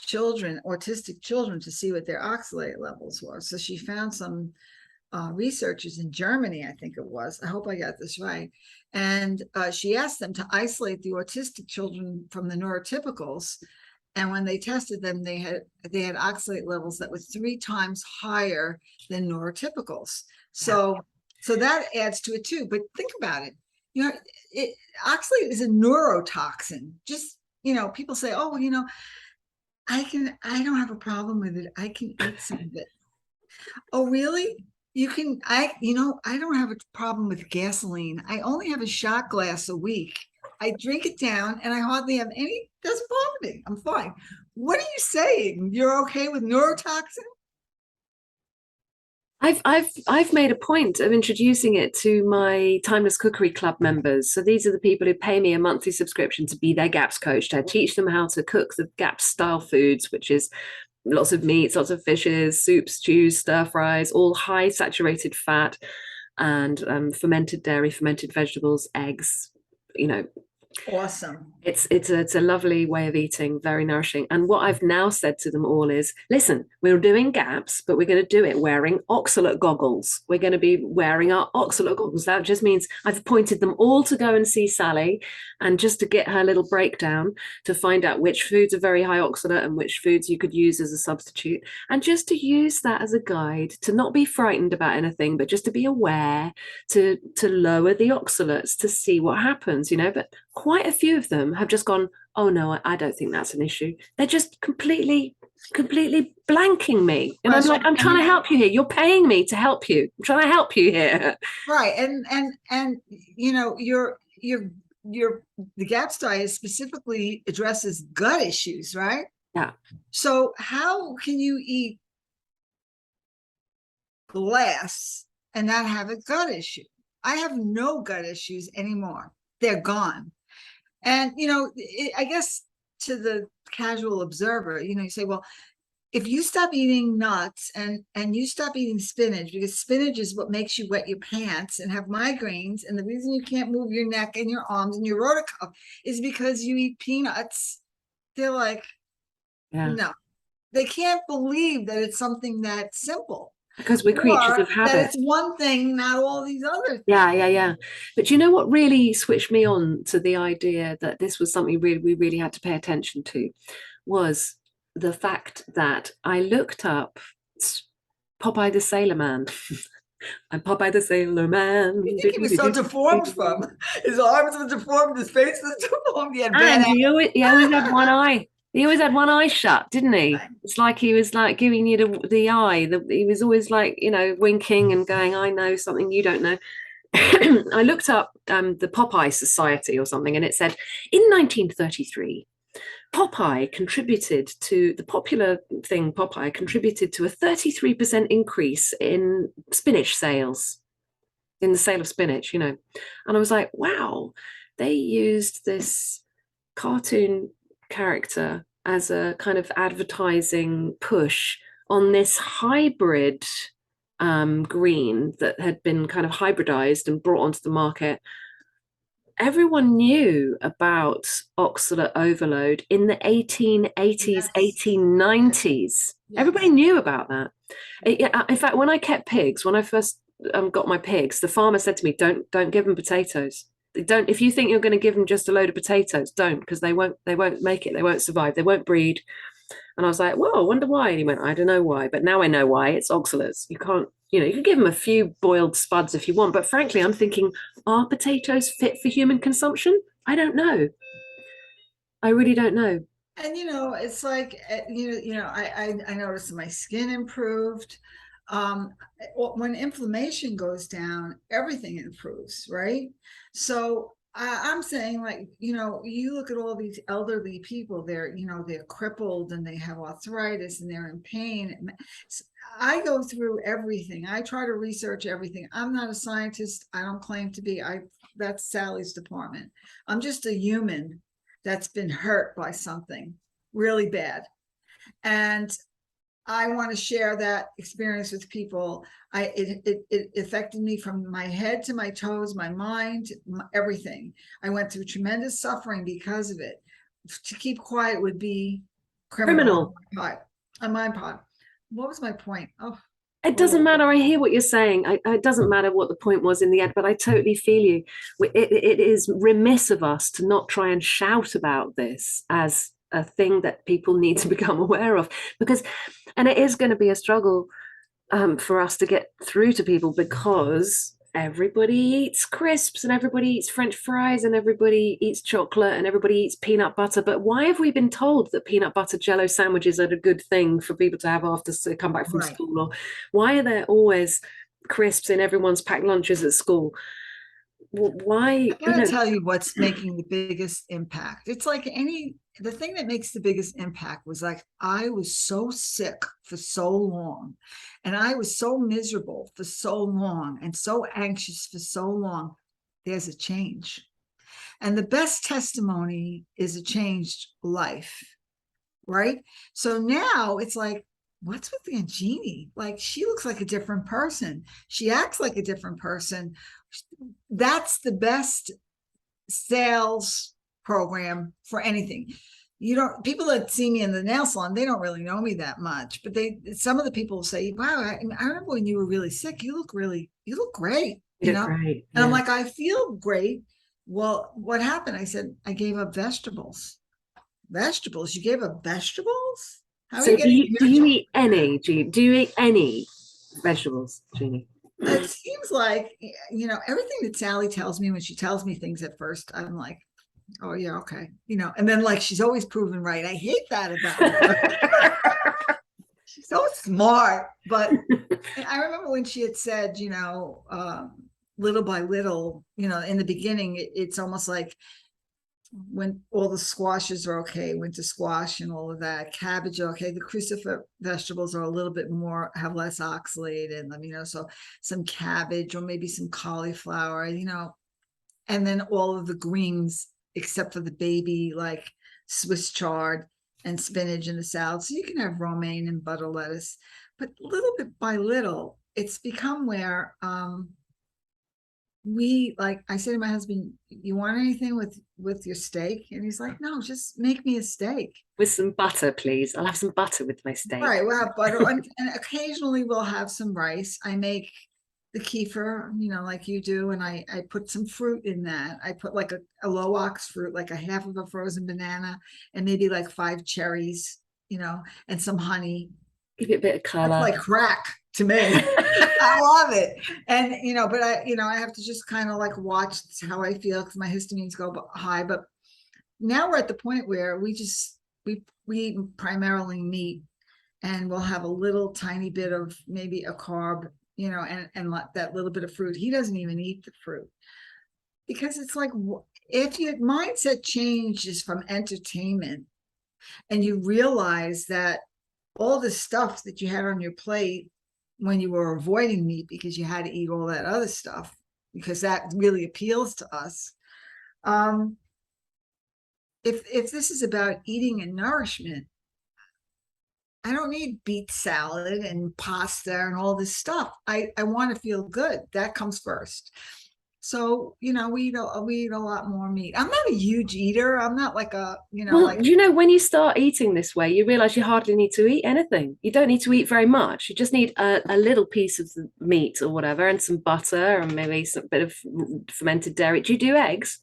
autistic children, to see what their oxalate levels were. So she found some researchers in Germany, I think it was. I hope I got this right. And she asked them to isolate the autistic children from the neurotypicals. And when they tested them, they had oxalate levels that were 3 times higher than neurotypicals. So that adds to it too. But think about it. Oxalate is a neurotoxin. Just, people say, oh, well, I don't have a problem with it. I can eat some of it. Oh, really? You can, I don't have a problem with gasoline. I only have a shot glass a week. I drink it down and I hardly have any, doesn't bother me. I'm fine. What are you saying? You're okay with neurotoxin? I've made a point of introducing it to my Timeless Cookery Club members. So these are the people who pay me a monthly subscription to be their GAPS coach, to teach them how to cook the GAPS style foods, which is lots of meats, lots of fishes, soups, stews, stir fries, all high saturated fat, and fermented dairy, fermented vegetables, eggs, Awesome. It's a lovely way of eating, very nourishing. And what I've now said to them all is, listen, we're doing GAPS, but we're going to do it wearing oxalate goggles. We're going to be wearing our oxalate goggles. That just means I've appointed them all to go and see Sally, and just to get her little breakdown to find out which foods are very high oxalate and which foods you could use as a substitute, and just to use that as a guide, to not be frightened about anything, but just to be aware, to lower the oxalates, to see what happens, but quite a few of them have just gone, oh no, I don't think that's an issue. They're just completely blanking me. And I'm like, I'm trying to help you here. You're paying me to help you. I'm trying to help you here. Right. And the GAPS diet specifically addresses gut issues, right? Yeah. So how can you eat glass and not have a gut issue? I have no gut issues anymore. They're gone. And, I guess to the casual observer, you say, well, if you stop eating nuts and you stop eating spinach, because spinach is what makes you wet your pants and have migraines, and the reason you can't move your neck and your arms and your rotacuff is because you eat peanuts. They're like, no, they can't believe that it's something that simple. Because we're creatures of habit. That it's one thing, not all these other things. Yeah. But you know what really switched me on to the idea that this was something we really had to pay attention to, was the fact that I looked up Popeye the Sailor Man. I'm Popeye the Sailor Man. You think he was so deformed from? His arms were deformed, his face was deformed. And he always had one eye. He always had one eye shut, didn't he? Right. It's like he was like giving you the eye. He was always like, winking and going, I know something you don't know. I looked up the Popeye Society or something, and it said in 1933, Popeye contributed to the popular thing, Popeye contributed to a 33% increase in spinach sales, in the sale of spinach, And I was like, wow, they used this cartoon character as a kind of advertising push on this hybrid green that had been kind of hybridized and brought onto the market. Everyone knew about oxalate overload in the 1880s, Yes. 1890s. Everybody Yes. knew about that. In fact, when I kept pigs, when I first got my pigs, the farmer said to me, "Don't give them potatoes. Don't. If you think you're going to give them just a load of potatoes, don't, because they won't make it. They won't survive. They won't breed." And I was like, "Whoa, I wonder why." And he went, "I don't know why, but now I know why. It's oxalates. You can't, you can give them a few boiled spuds if you want, but frankly, I'm thinking, are potatoes fit for human consumption? I don't know. I really don't know." And it's like I noticed my skin improved. Um, when inflammation goes down, everything improves, right? So I'm saying, like, you look at all these elderly people, they're crippled and they have arthritis and they're in pain. I go through everything. I try to research everything. I'm not a scientist. I don't claim to be. That's Sally's department. I'm just a human that's been hurt by something really bad. And I want to share that experience with people. It affected me from my head to my toes, my mind, everything. I went through tremendous suffering because of it. To keep quiet would be criminal Criminal. on my part. What was my point? Oh, It what doesn't was matter. I hear what you're saying. It doesn't matter what the point was in the end, but I totally feel you. It is remiss of us to not try and shout about this as a thing that people need to become aware of, and it is going to be a struggle for us to get through to people, because everybody eats crisps and everybody eats French fries and everybody eats chocolate and everybody eats peanut butter. But why have we been told that peanut butter jello sandwiches are a good thing for people to have after to come back from right? school? Or why are there always crisps in everyone's packed lunches at school? Why, I'm going to tell you what's making the biggest impact. It's like the thing that makes the biggest impact was, like, I was so sick for so long, and I was so miserable for so long, and so anxious for so long. There's a change. And the best testimony is a changed life, right? So now it's like, what's with the Jeannie? Like, she looks like a different person. She acts like a different person. That's the best sales program for anything. People that see me in the nail salon, they don't really know me that much, but some of the people say, wow, I remember when you were really sick, you look great, you look great? and I'm Yeah. like, I feel great. Well, what happened? I said, I gave up vegetables. You gave up vegetables? How are So you do getting you do you vegetables? eat any? Do you eat any vegetables, Jeannie? It seems like, everything that Sally tells me, when she tells me things at first, I'm like, oh yeah, okay. And then, like, she's always proven right. I hate that about her. She's so smart. But I remember when she had said, little by little, in the beginning, it's almost like when all the squashes are okay, winter squash and all of that, cabbage, okay, the crucifer vegetables are a little bit more, have less oxalate in them, so some cabbage or maybe some cauliflower, and then all of the greens except for the baby, like Swiss chard and spinach in the salad. So you can have romaine and butter lettuce, but little bit by little, it's become where I say to my husband, you want anything with your steak? And he's like, no, just make me a steak. With some butter, please. I'll have some butter with my steak. Right, we'll have butter, and occasionally we'll have some rice. I make the kefir, like you do, and I put some fruit in that. I put like a low ox fruit, like a half of a frozen banana, and maybe like 5 cherries, and some honey. Give it a bit of That's color. like crack to me. I love it. And, but I have to just kind of like watch how I feel, because my histamines go high. But now we're at the point where we just we eat primarily meat, and we'll have a little tiny bit of maybe a carb, and that little bit of fruit. He doesn't even eat the fruit, because it's like, if your mindset changes from entertainment and you realize that all the stuff that you had on your plate when you were avoiding meat because you had to eat all that other stuff, because that really appeals to us. If this is about eating and nourishment, I don't need beet salad and pasta and all this stuff. I want to feel good. That comes first. So, we eat a lot more meat. I'm not a huge eater. I'm not like Well, when you start eating this way, you realize you hardly need to eat anything. You don't need to eat very much. You just need a little piece of the meat or whatever, and some butter and maybe some bit of fermented dairy. Do you do eggs?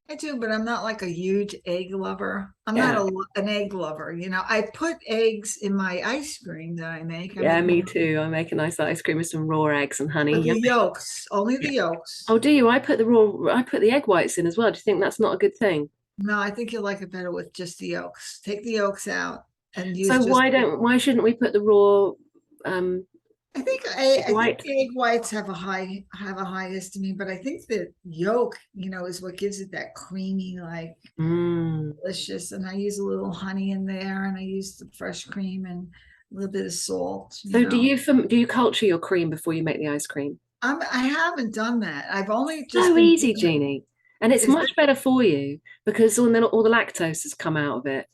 I do, but I'm not like a huge egg lover. I'm not an egg lover. I put eggs in my ice cream that I make. Me too. I make a nice ice cream with some raw eggs and honey. But the yolks, only the yolks. Oh, do you? I put the egg whites in as well. Do you think that's not a good thing? No, I think you'll like it better with just the yolks. Take the yolks out and use. So why shouldn't we put the raw I think the egg whites have a high histamine, but I think the yolk, is what gives it that creamy, like delicious. And I use a little honey in there, and I use the fresh cream and a little bit of salt. So do you culture your cream before you make the ice cream? I haven't done that. I've only just so easy, Jeannie, and it's much better for you because all the lactose has come out of it.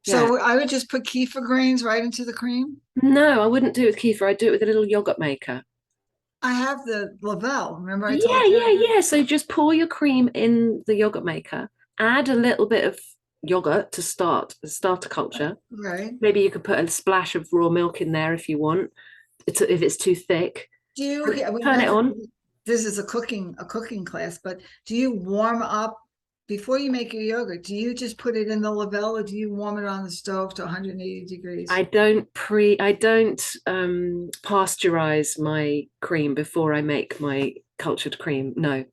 So I would just put kefir grains right into the cream? No, I wouldn't do it with kefir. I'd do it with a little yogurt maker. I have the Lavelle. Remember I told you? Yeah. So just pour your cream in the yogurt maker, add a little bit of yogurt to start a culture. Right. Maybe you could put a splash of raw milk in there if you want. If it's too thick. Turn it on. This is a cooking class, but do you warm up before you make your yogurt? Do you just put it in the Lavelle, or do you warm it on the stove to 180 degrees? I don't pasteurize my cream before I make my cultured cream. No,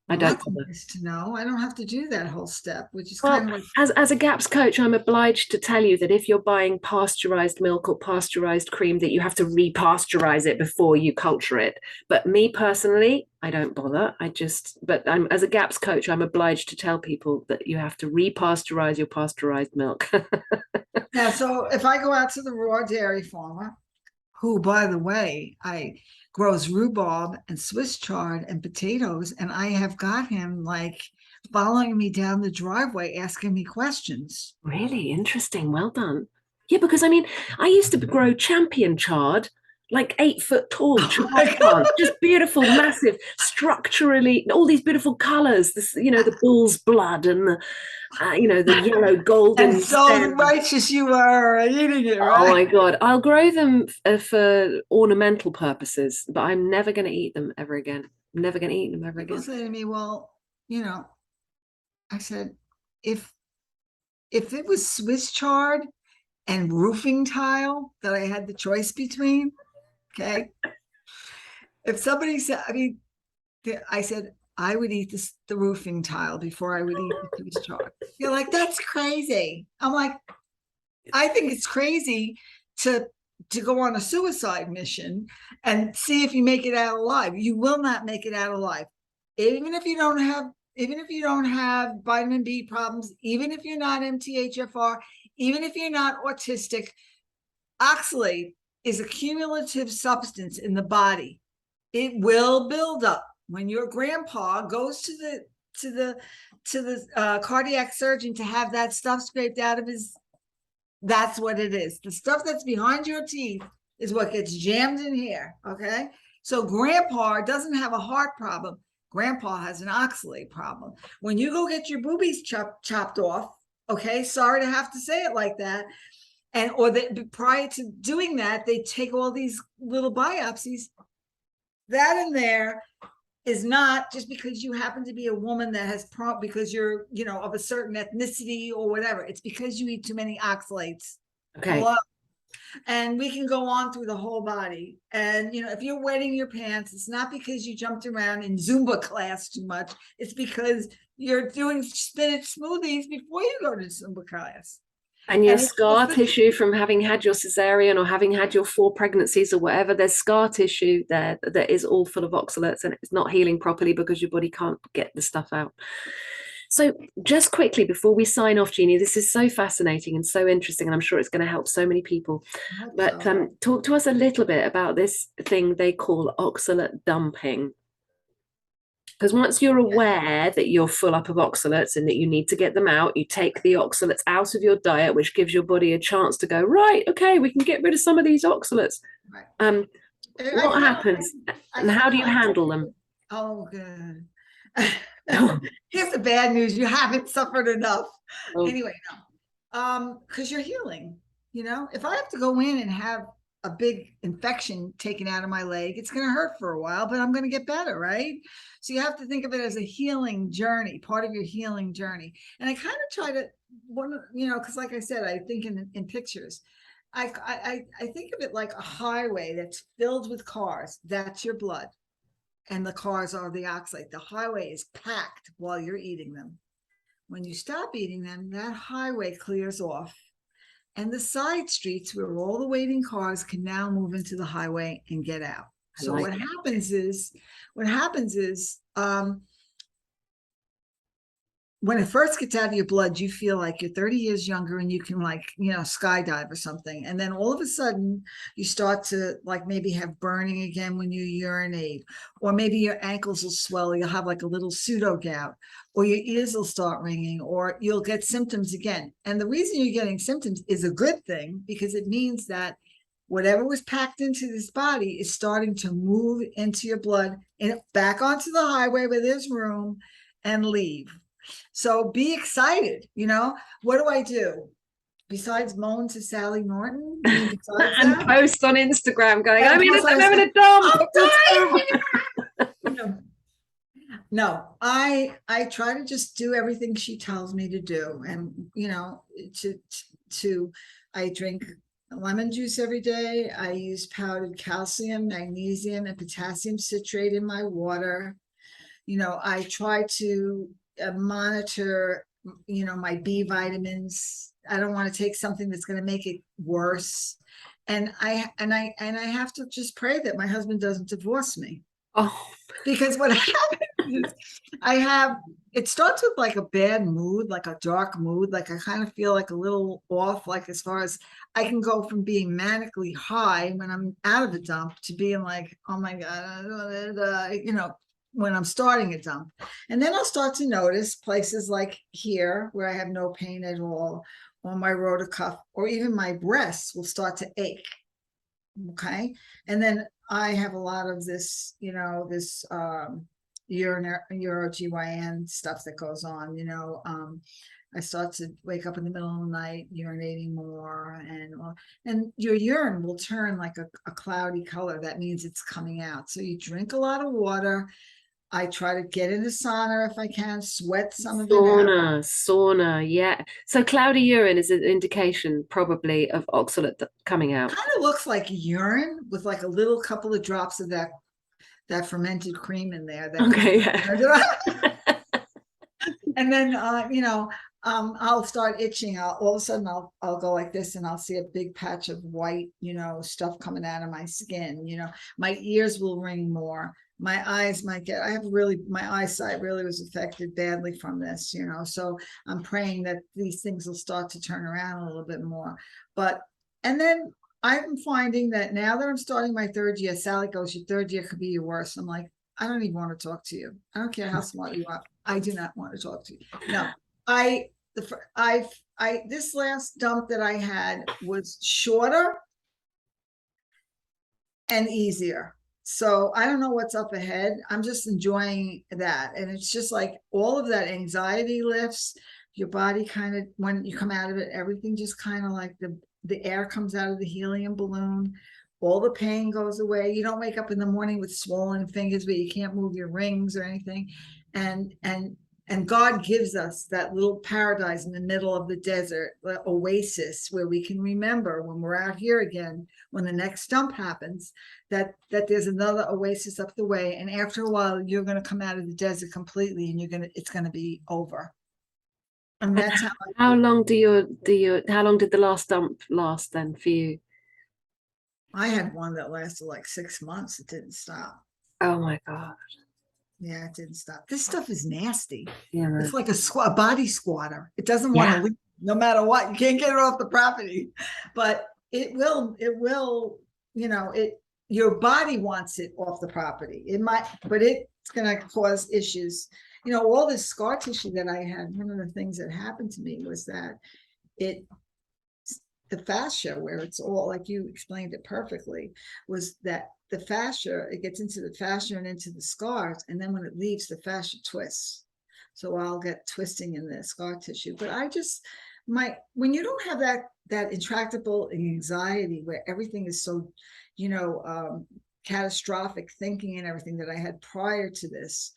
I don't. That's nice to know. I don't have to do that whole step, which is kind of like, as a GAPS coach, I'm obliged to tell you that if you're buying pasteurized milk or pasteurized cream, that you have to repasteurize it before you culture it. But me personally, I don't bother. As a GAPS coach, I'm obliged to tell people that you have to repasteurize your pasteurized milk. Yeah. So if I go out to the raw dairy farmer, who, by the way, grows rhubarb and Swiss chard and potatoes, and I have got him like following me down the driveway asking me questions. Really interesting. Well done. Yeah, because I used to grow champion chard, like 8 foot tall chard plants, just beautiful, massive, structurally, all these beautiful colors. This, the bull's blood and the yellow golden. And so stem. Righteous you are eating it, right? Oh my God. I'll grow them for ornamental purposes, but I'm never going to eat them ever again. I'm never going to eat them ever again. People say to me, well, I said, if it was Swiss chard and roofing tile that I had the choice between, okay. If somebody said, I said, I would eat the roofing tile before I would eat the Swiss chard. You're like, that's crazy. I'm like, I think it's crazy to go on a suicide mission and see if you make it out alive. You will not make it out alive. Even if you don't have vitamin B problems, even if you're not MTHFR, even if you're not autistic, oxalate is a cumulative substance in the body. It will build up. When your grandpa goes to the cardiac surgeon to have that stuff scraped out of his, that's what it is. The stuff that's behind your teeth is what gets jammed in here. Okay. So grandpa doesn't have a heart problem. Grandpa has an oxalate problem. When you go get your boobies chopped off, okay, sorry to have to say it like that, prior to doing that, they take all these little biopsies. That in there is not just because you happen to be a woman that has because you're, of a certain ethnicity or whatever. It's because you eat too many oxalates. Okay. Hello? And we can go on through the whole body. And, if you're wetting your pants, it's not because you jumped around in Zumba class too much. It's because you're doing spinach smoothies before you go to Zumba class. And your And it's scar also, tissue from having had your cesarean or having had your 4 pregnancies or whatever, there's scar tissue there that is all full of oxalates and it's not healing properly because your body can't get the stuff out. So, just quickly before we sign off, Jeannie, this is so fascinating and so interesting, and I'm sure it's going to help so many people. I hope But so. talk to us a little bit about this thing they call oxalate dumping. Because once you're Yeah. aware that you're full up of oxalates and that you need to get them out, you take the oxalates out of your diet, which gives your body a chance to go, right, okay, we can get rid of some of these oxalates. Right. Um, I what kind happens of, I and kind how of do you like to handle think them? oh, good. Here's the bad news. You haven't suffered enough. Oh, Anyway, no. Because you're healing. If I have to go in and have a big infection taken out of my leg, it's going to hurt for a while, but I'm going to get better, right? So you have to think of it as a healing journey, part of your healing journey. And I kind of try to, because like I said, I think in pictures. I think of it like a highway that's filled with cars. That's your blood. And the cars are the oxalate. The highway is packed while you're eating them. When you stop eating them, that highway clears off. And the side streets where all the waiting cars can now move into the highway and get out. I So like what it. happens is when it first gets out of your blood, you feel like you're 30 years younger and you can skydive or something. And then all of a sudden you start to like maybe have burning again when you urinate, or maybe your ankles will swell. You'll have like a little pseudo gout, or your ears will start ringing, or you'll get symptoms again. And the reason you're getting symptoms is a good thing because it means that whatever was packed into this body is starting to move into your blood and back onto the highway where there's room and leave. So be excited. What do I do? Besides moan to Sally Norton? You mean besides And that? post on Instagram going, And plus I'm I having said, a dump. I'm Let's go. dying. No, I try to just do everything she tells me to do. And, to I drink lemon juice every day. I use powdered calcium, magnesium, and potassium citrate in my water. I try to monitor, my B vitamins. I don't want to take something that's going to make it worse. And I have to just pray that my husband doesn't divorce me. Oh, Because what happens is it starts with like a bad mood, like a dark mood. Like I kind of feel like a little off, like as far as I can go from being manically high when I'm out of a dump to being like, oh my God, when I'm starting a dump. And then I'll start to notice places like here where I have no pain at all, or my rotator cuff, or even my breasts will start to ache. Okay. And then I have a lot of this, this urinary UroGYN stuff that goes on, I start to wake up in the middle of the night urinating more, and your urine will turn like a cloudy color. That means it's coming out. So you drink a lot of water. I try to get in the sauna if I can, sweat some of it out. sauna, yeah. So cloudy urine is an indication probably of oxalate coming out. Kind of looks like urine with like a little couple of drops of that fermented cream in there that comes Okay, yeah. and then I'll start itching. All of a sudden I'll go like this and I'll see a big patch of white stuff coming out of my skin. My ears will ring more. My eyes might get, my eyesight really was affected badly from this. So I'm praying that these things will start to turn around a little bit more. And then I'm finding that now that I'm starting my third year, Sally goes, your third year could be your worst. I'm like, I don't even want to talk to you. I don't care how smart you are. I do not want to talk to you. No, this last dump that I had was shorter and easier. So I don't know what's up ahead. I'm just enjoying that. And it's just like all of that anxiety lifts. Your body kind of, when you come out of it, everything just kind of like the air comes out of the helium balloon. All the pain goes away. You don't wake up in the morning with swollen fingers where you can't move your rings or anything. And God gives us that little paradise in the middle of the desert, the oasis, where we can remember when we're out here again, when the next dump happens, that there's another oasis up the way. And after a while, you're going to come out of the desert completely and it's going to be over. And And that's how how long how long did the last dump last then for you? I had one that lasted like 6 months. It didn't stop. Oh my God. Yeah, it didn't stop. This stuff is nasty. Yeah. It's like a body squatter. It doesn't want to Yeah. leave no matter what. You can't get it off the property, but it will, your body wants it off the property. It might, but it's going to cause issues. All this scar tissue that I had, one of the things that happened to me was that it, the fascia, where it's all, like you explained it perfectly, was that the fascia, it gets into the fascia and into the scars, and then when it leaves, the fascia twists. So I'll get twisting in the scar tissue. But when you don't have that intractable anxiety where everything is so, catastrophic thinking and everything that I had prior to this,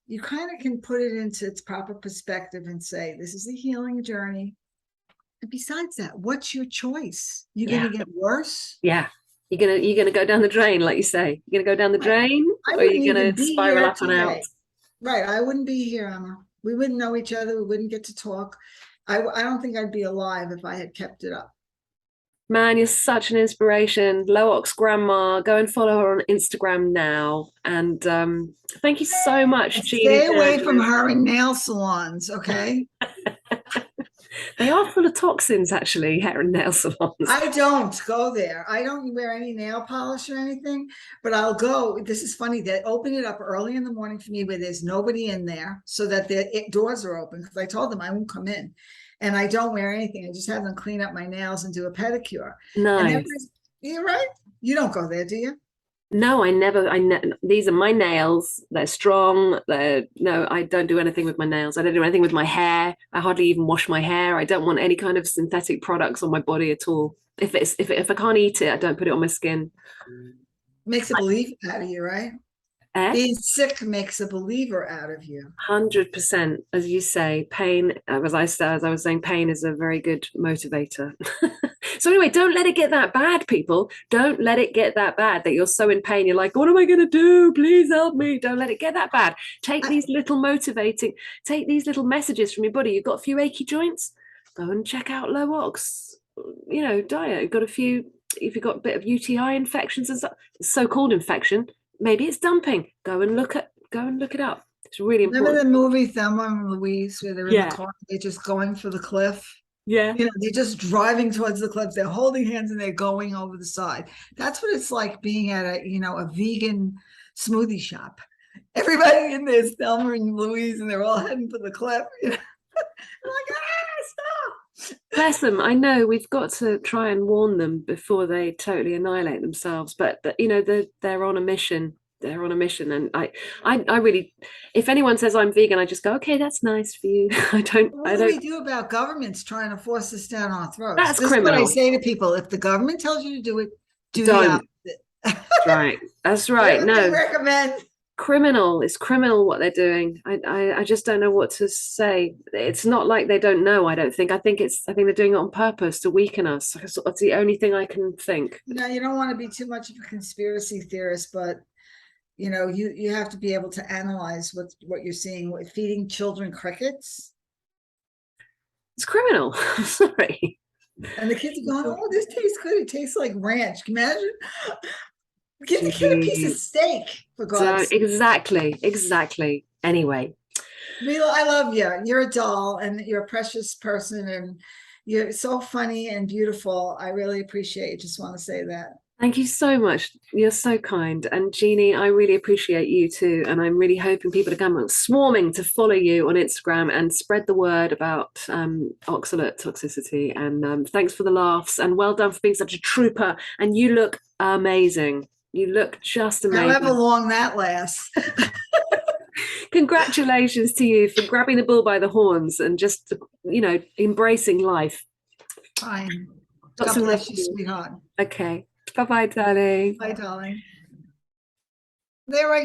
you kind of can put it into its proper perspective and say, this is a healing journey. And besides that, what's your choice? You're going to get worse? Yeah. You're gonna go down the drain, like you say. You're gonna go down the drain, I or you're wouldn't even gonna be spiral here up and out. today. Right. I wouldn't be here, Emma. We wouldn't know each other. We wouldn't get to talk. I don't think I'd be alive if I had kept it up. Man, you're such an inspiration. Low Ox Grandma. Go and follow her on Instagram now. And thank you so much, And Jeannie. stay away from her and nail salons, okay? They are full of toxins, actually, hair and nail salons. I don't go there. I don't wear any nail polish or anything, but I'll go. This is funny. They open it up early in the morning for me where there's nobody in there so that the doors are open, because I told them I won't come in. And I don't wear anything. I just have them clean up my nails and do a pedicure. And Nice. you're right. You don't go there, do you? No, these are my nails. They're strong. No, I don't do anything with my nails. I don't do anything with my hair. I hardly even wash my hair. I don't want any kind of synthetic products on my body at all. If I can't eat it, I don't put it on my skin. Makes a believer out of you, right? Being sick makes a believer out of you. 100%, as you say, pain, as I was saying, pain is a very good motivator. So anyway, don't let it get that bad, people. Don't let it get that bad that you're so in pain. You're like, what am I going to do? Please help me. Don't let it get that bad. Take these little messages from your body. You've got a few achy joints. Go and check out low ox, diet. You've got if you've got a bit of UTI infections and stuff, so-called infection, maybe it's dumping. Go and look it up. It's really important. Remember the movie Thelma and Louise, where they're in the car, they're just going for the cliff? Yeah. They're just driving towards the cliff. They're holding hands and they're going over the side. That's what it's like being at a vegan smoothie shop. Everybody in there is Thelma and Louise, and they're all heading for the cliff. They're like, stop. Bless them. I know we've got to try and warn them before they totally annihilate themselves. But they're on a mission. They're on a mission, and I really, if anyone says I'm vegan, I just go, okay, that's nice for you. What do we do about governments trying to force this down our throats? That's criminal. Is what I say to people: if the government tells you to do it, do Don't. the opposite. That's right. That's right. No. Recommend. Criminal. It's criminal what they're doing. I just don't know what to say. It's not like they don't know. I don't think. I think they're doing it on purpose to weaken us. That's the only thing I can think. No, you don't want to be too much of a conspiracy theorist, but you have to be able to analyze what you're seeing. Feeding children crickets. It's criminal. Sorry. And the kids are going, oh, this tastes good. It tastes like ranch. Can you imagine? Give the kid a piece of steak, for God's sake. Exactly. Anyway. Mila, I love you. You're a doll, and you're a precious person, and you're so funny and beautiful. I really appreciate it. Just want to say that. Thank you so much. You're so kind. And Jeannie, I really appreciate you too. And I'm really hoping people are coming swarming to follow you on Instagram and spread the word about oxalate toxicity. And thanks for the laughs, and well done for being such a trooper. And you look amazing. You look just amazing. However long that lasts. Congratulations to you for grabbing the bull by the horns and just, embracing life. Fine. God bless you, sweetheart. Okay. Bye-bye, darling. Bye, darling. There I